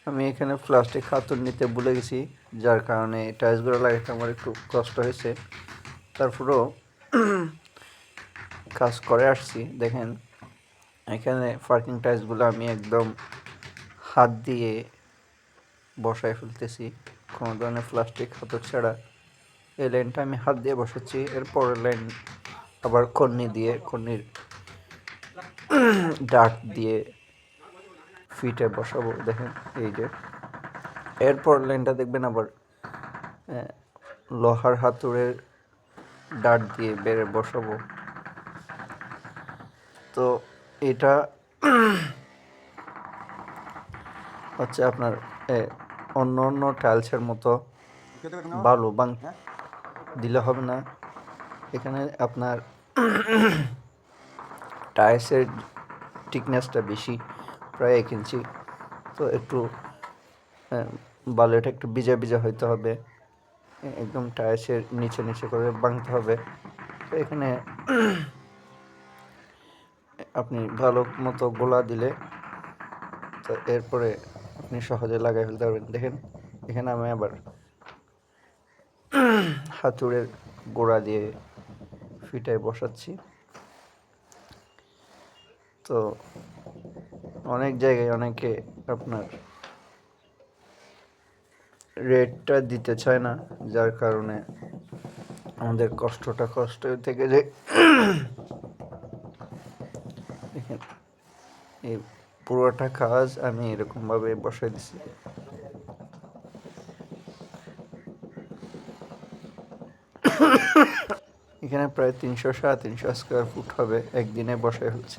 আমি এখানে প্লাস্টিক হাতুড় নিতে ভুলে গেছি, যার কারণে টাইলসগুলো লাগাতে আমার একটু কষ্ট হয়েছে। তারপরেও কাজ করে আসছি। দেখেন এখানে পার্কিং টাইলসগুলো আমি একদম হাত দিয়ে বসায় ফেলতেছি, কোনো ধরনের প্লাস্টিক হাতুড় ছাড়া। এই লাইনটা আমি হাত দিয়ে বসাচ্ছি, এরপরের লাইন আবার কর্নির ডাট দিয়ে ফিটে বসাবো। দেখেন এই যে এরপর লাইনটা দেখবেন আবার লোহার হাতুড়ের ডাট দিয়ে বেড়ে বসাবো। তো এটা হচ্ছে আপনার অন্য অন্য টাইলসের মতো বালু দিলে হবে না। এখানে আপনার টাইলসের থিকনেসটা বেশি, প্রায় 1 ইঞ্চি। তো একটু বালুটা একটু ভিজা ভিজা হইতে হবে, একদম টাইলসের নিচে নিচে করে ভাঙতে হবে। তো এখানে আপনি ভালো মতো গোলা দিলে তো এরপরে আপনি সহজে লাগাই ফেলতে পারবেন। দেখেন এখানে আমি আবার হাতুড়ের গোড়া দিয়ে ফিটায় বসাচ্ছি। তো অনেক জায়গায় অনেকে আপনার রেটটা দিতে চায় না, যার কারণে আমাদের কষ্ট থেকে যে দেখেন এই পুরোটা কাজ আমি এরকমভাবে বসাই দিছি। এখানে প্রায় 300-350 স্কোয়ার ফুট হবে, একদিনে বসায় ফেলছি।